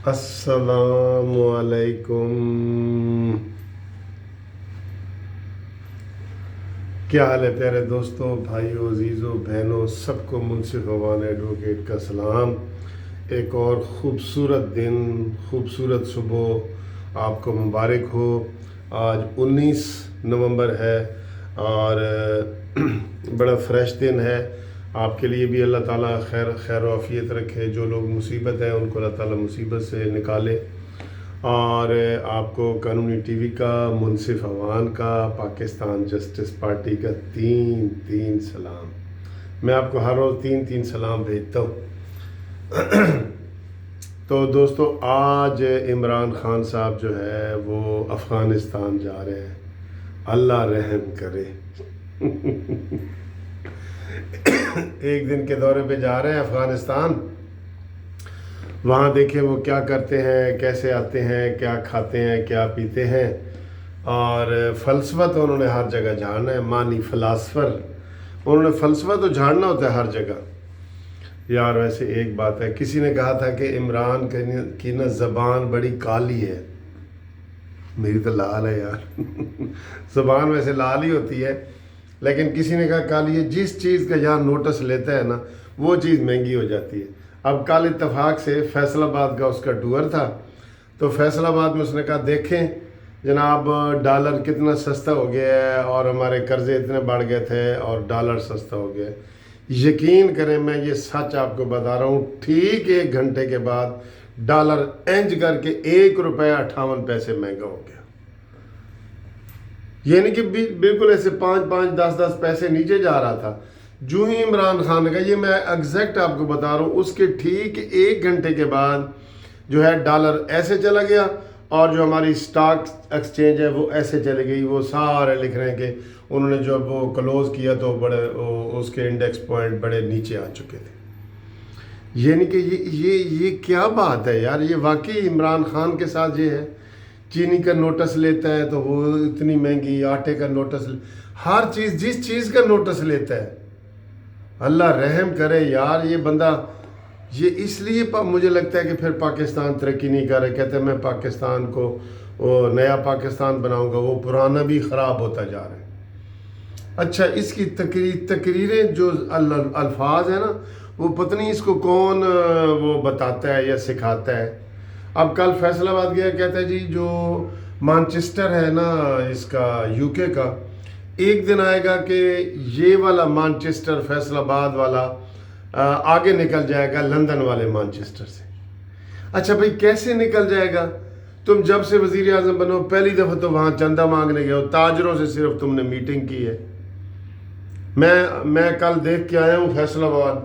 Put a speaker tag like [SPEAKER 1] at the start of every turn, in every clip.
[SPEAKER 1] अस्सलाम वालेकुम। क्या हाल है प्यारे दोस्तों, भाइयों, अजीज़ों, बहनों, सबको मुनसिफ अवान एडवोकेट का सलाम। एक और ख़ूबसूरत दिन, ख़ूबसूरत सुबह आपको मुबारक हो। आज 19 नवंबर है और बड़ा फ्रेश दिन है। आपके लिए भी अल्लाह ताला खैर आफ़ियत रखे। जो लोग मुसीबत है उनको अल्लाह ताला मुसीबत से निकाले। और आपको कानूनी टीवी का, मुनसिफ अवान का, पाकिस्तान जस्टिस पार्टी का तीन तीन सलाम। मैं आपको हर रोज़ तीन तीन सलाम भेजता हूँ। तो दोस्तों, आज इमरान खान साहब जो है वो अफ़गानिस्तान जा रहे हैं। अल्लाह रहम करे। एक दिन के दौरे पे जा रहे हैं अफ़गानिस्तान। वहाँ देखें वो क्या करते हैं, कैसे आते हैं, क्या खाते हैं, क्या पीते हैं। और फ़लसफ़ा तो उन्होंने हर जगह झाड़ना है। मानी फ़िलासफ़र, उन्होंने फ़लसफ़ा तो झाड़ना होता है हर जगह। यार वैसे एक बात है, किसी ने कहा था कि इमरान की न ज़बान बड़ी काली है। मेरी तो लाल है यार। ज़बान वैसे लाल ही होती है, लेकिन किसी ने कहा काली है। जिस चीज़ का यार नोटिस लेता है ना, वो चीज़ महंगी हो जाती है। अब कल इत्तफाक से फैसलाबाद का उसका टूर था, तो फैसलाबाद में उसने कहा देखें जनाब, डॉलर कितना सस्ता हो गया है और हमारे कर्ज़े इतने बढ़ गए थे और डॉलर सस्ता हो गया है। यकीन करें, मैं ये सच आपको बता रहा हूँ, ठीक 1 घंटे के बाद डॉलर इंच करके ₹1.58 महंगा हो गया। यानी कि बिल्कुल ऐसे 5-5, 10-10 पैसे नीचे जा रहा था। जो ही इमरान खान ने कहा, ये मैं एग्जैक्ट आपको बता रहा हूँ, उसके ठीक 1 घंटे के बाद जो है डॉलर ऐसे चला गया और जो हमारी स्टॉक एक्सचेंज है वो ऐसे चली गई। वो सारे लिख रहे हैं कि उन्होंने जब वो क्लोज़ किया तो उसके इंडेक्स पॉइंट बड़े नीचे आ चुके थे। यानी कि ये क्या बात है यार। ये वाकई इमरान खान के साथ ये है। चीनी का नोटिस लेता है तो वो इतनी महंगी, आटे का नोटिस, हर चीज़, जिस चीज़ का नोटिस लेता है। अल्लाह रहम करे यार। ये बंदा, ये इसलिए मुझे लगता है कि फिर पाकिस्तान तरक्की नहीं कर रहे। कहते हैं मैं पाकिस्तान को वो नया पाकिस्तान बनाऊंगा, वो पुराना भी ख़राब होता जा रहा है। अच्छा, इसकी तकरीरें जो अल्फाज है ना, वो पता नहीं इसको कौन वो बताता है या सिखाता है। अब कल फैसलाबाद गया, कहता है जी जो मानचेस्टर है ना इसका, यूके का, एक दिन आएगा कि ये वाला मानचेस्टर फैसलाबाद वाला आगे निकल जाएगा लंदन वाले मानचेस्टर से। अच्छा भाई, कैसे निकल जाएगा? तुम जब से वज़ीर आज़म बनो पहली दफ़ा तो वहाँ चंदा मांगने गए हो, ताजरों से सिर्फ तुमने मीटिंग की है। मैं कल देख के आया हूँ फैसलाबाद।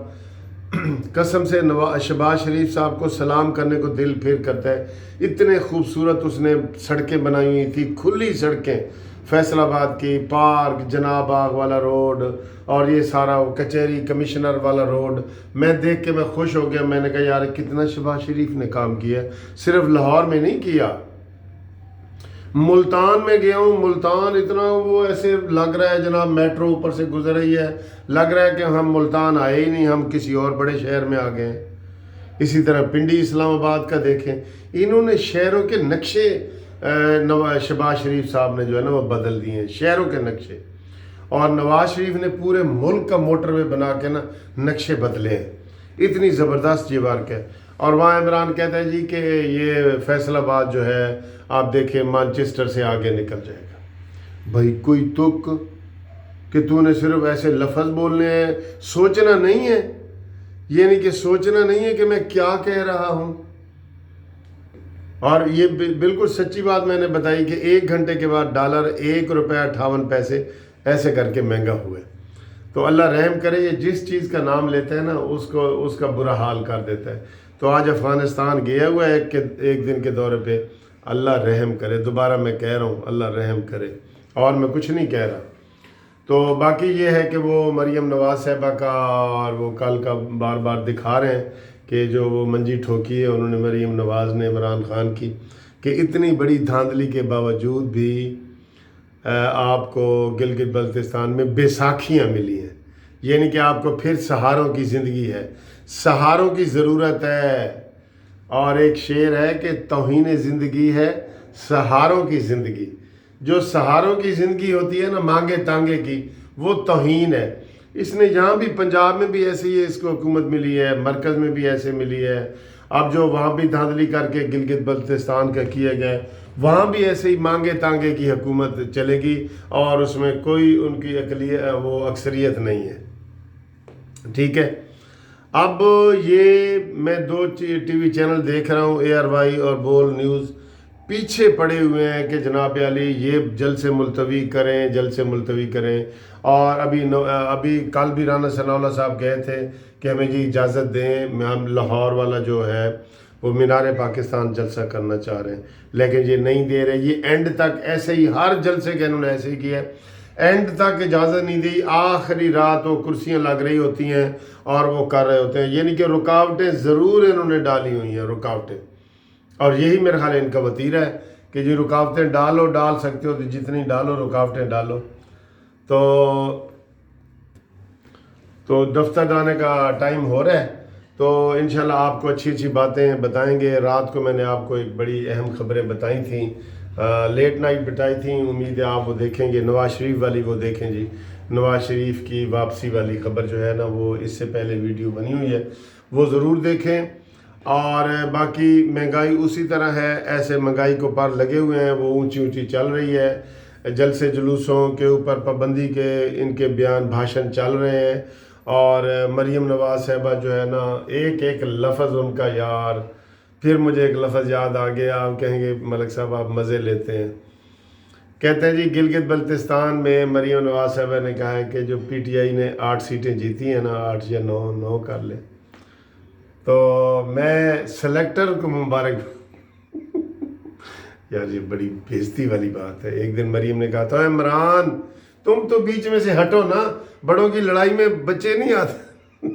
[SPEAKER 1] कसम से शहबाज शरीफ साहब को सलाम करने को दिल फिर करता है। इतने खूबसूरत उसने सड़कें बनाई हुई थी, खुली सड़कें, फैसलाबाद की, पार्क, जनाब बाग वाला रोड और ये सारा वो कचहरी कमिश्नर वाला रोड। मैं देख के मैं खुश हो गया। मैंने कहा यार कितना शहबाज शरीफ ने काम किया। सिर्फ लाहौर में नहीं किया, मुल्तान में गया हूँ। मुल्तान इतना वो ऐसे लग रहा है जनाब मेट्रो ऊपर से गुजर रही है, लग रहा है कि हम मुल्तान आए ही नहीं, हम किसी और बड़े शहर में आ गए हैं। इसी तरह पिंडी इस्लामाबाद का देखें, इन्होंने शहरों के नक्शे शहबाज शरीफ साहब ने जो है ना वो बदल दिए हैं, शहरों के नक्शे। और नवाज शरीफ ने पूरे मुल्क का मोटरवे बना के ना नक्शे बदले हैं। इतनी ज़बरदस्त ये वर्क है। और वहाँ इमरान कहता है जी कि ये फैसलाबाद जो है आप देखें मानचेस्टर से आगे निकल जाएगा। भाई कोई तुक कि तूने सिर्फ ऐसे लफ्ज़ बोलने हैं, सोचना नहीं है। ये नहीं कि सोचना नहीं है कि मैं क्या कह रहा हूँ। और ये बिल्कुल सच्ची बात मैंने बताई कि 1 घंटे के बाद डॉलर ₹1.58 ऐसे करके महंगा हुआ। तो अल्लाह रहम करे, ये जिस चीज़ का नाम लेता है ना उसका बुरा हाल कर देता है। तो आज अफ़गानिस्तान गया हुआ है एक दिन के दौरे पे। अल्लाह रहम करे, दोबारा मैं कह रहा हूँ अल्लाह रहम करे, और मैं कुछ नहीं कह रहा। तो बाकी ये है कि वो मरीम नवाज़ साहिबा का और वो कल का बार बार दिखा रहे हैं कि जो वो मंजी ठोकी है उन्होंने मरीम नवाज़ ने इमरान खान की, कि इतनी बड़ी धांधली के बावजूद भी आपको गिलगित बल्तिस्तान में बैसाखियाँ मिली हैं। यानी कि आपको फिर सहारों की ज़िंदगी है, सहारों की ज़रूरत है। اور ایک شعر ہے کہ توہین زندگی ہے سہاروں کی زندگی. جو سہاروں کی زندگی ہوتی ہے نا مانگے تانگے کی، وہ توہین ہے. اس نے یہاں بھی پنجاب میں بھی ایسے ہی اس کو حکومت ملی ہے، مرکز میں بھی ایسے ملی ہے. اب جو وہاں بھی دھاندلی کر کے گلگت بلتستان کا کیا گیا، وہاں بھی ایسے ہی مانگے تانگے کی حکومت چلے گی اور اس میں کوئی ان کی وہ اکثریت نہیں ہے. ٹھیک ہے. اب یہ میں 2 ٹی وی چینل دیکھ رہا ہوں، ARY اور بول نیوز، پیچھے پڑے ہوئے ہیں کہ جناب علی یہ جلد سے ملتوی کریں. اور ابھی کل بھی رانا ثناء اللہ صاحب گئے تھے کہ ہمیں جی اجازت دیں، ہم لاہور والا جو ہے وہ مینار پاکستان جلسہ کرنا چاہ رہے ہیں، لیکن یہ نہیں دے رہے. یہ اینڈ تک ایسے ہی ہر جلسے کے انہوں نے ایسے ہی کیا ہے، اینڈ تک اجازت نہیں دی. آخری رات وہ کرسیاں لگ رہی ہوتی ہیں اور وہ کر رہے ہوتے ہیں. یعنی کہ رکاوٹیں ضرور انہوں نے ڈالی ہوئی ہیں، رکاوٹیں. اور یہی میرے خیال ان کا وتیرہ ہے کہ جی رکاوٹیں ڈال سکتے ہو تو جتنی ڈالو، رکاوٹیں ڈالو. تو دفتر جانے کا ٹائم ہو رہا ہے، تو انشاءاللہ آپ کو اچھی باتیں بتائیں گے. رات کو میں نے آپ کو ایک بڑی اہم خبریں بتائی تھیں، لیٹ نائٹ بتائی تھیں. امید ہے آپ وہ دیکھیں گے. نواز شریف والی وہ دیکھیں جی، نواز شریف کی واپسی والی خبر جو ہے نا، وہ اس سے پہلے ویڈیو بنی ہوئی ہے، وہ ضرور دیکھیں. اور باقی مہنگائی اسی طرح ہے، ایسے مہنگائی کو پر لگے ہوئے ہیں، وہ اونچی چل رہی ہے. جلسے جلوسوں کے اوپر پابندی کے ان کے بیان بھاشن چل رہے ہیں. اور مریم نواز صاحبہ جو ہے نا، ایک لفظ ان کا، یار پھر مجھے ایک لفظ یاد آ گیا، آپ کہیں گے ملک صاحب آپ مزے لیتے ہیں. کہتے ہیں جی گلگت بلتستان میں مریم نواز صاحبہ نے کہا ہے کہ جو PTI نے 8 سیٹیں جیتی ہیں نا، 8 یا 9 کر لے، تو میں سلیکٹر کو مبارک. یار یہ بڑی بےزتی والی بات ہے. ایک دن مریم نے کہا تھا عمران تم تو بیچ میں سے ہٹو نا، بڑوں کی لڑائی میں بچے نہیں آتے.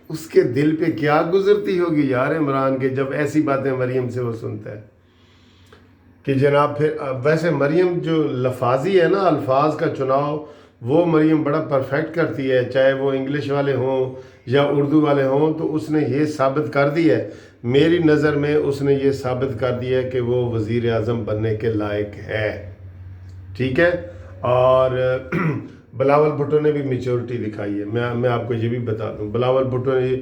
[SPEAKER 1] اس کے دل پہ کیا گزرتی ہوگی یار عمران کے، جب ایسی باتیں مریم سے وہ سنتا ہے کہ جناب. پھر ویسے مریم جو لفاظی ہے نا، الفاظ کا چناؤ، وہ مریم بڑا پرفیکٹ کرتی ہے، چاہے وہ انگلش والے ہوں یا اردو والے ہوں. تو اس نے یہ ثابت کر دی ہے، میری نظر میں اس نے یہ ثابت کر دیا ہے کہ وہ وزیر اعظم بننے کے لائق ہے. ٹھیک ہے. اور بلاول بھٹو نے بھی میچورٹی دکھائی ہے. میں آپ کو یہ بھی بتا دوں، بلاول بھٹو نے،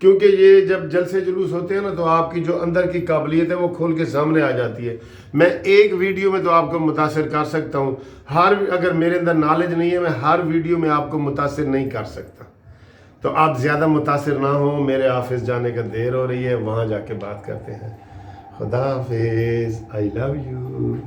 [SPEAKER 1] کیونکہ یہ جب جلسے جلوس ہوتے ہیں نا، تو آپ کی جو اندر کی قابلیت ہے وہ کھول کے سامنے آ جاتی ہے. میں ایک ویڈیو میں تو آپ کو متاثر کر سکتا ہوں، اگر میرے اندر نالج نہیں ہے، میں ہر ویڈیو میں آپ کو متاثر نہیں کر سکتا. تو آپ زیادہ متاثر نہ ہوں. میرے آفس جانے کا دیر ہو رہی ہے، وہاں جا کے بات کرتے ہیں. خدا حافظ. I love you.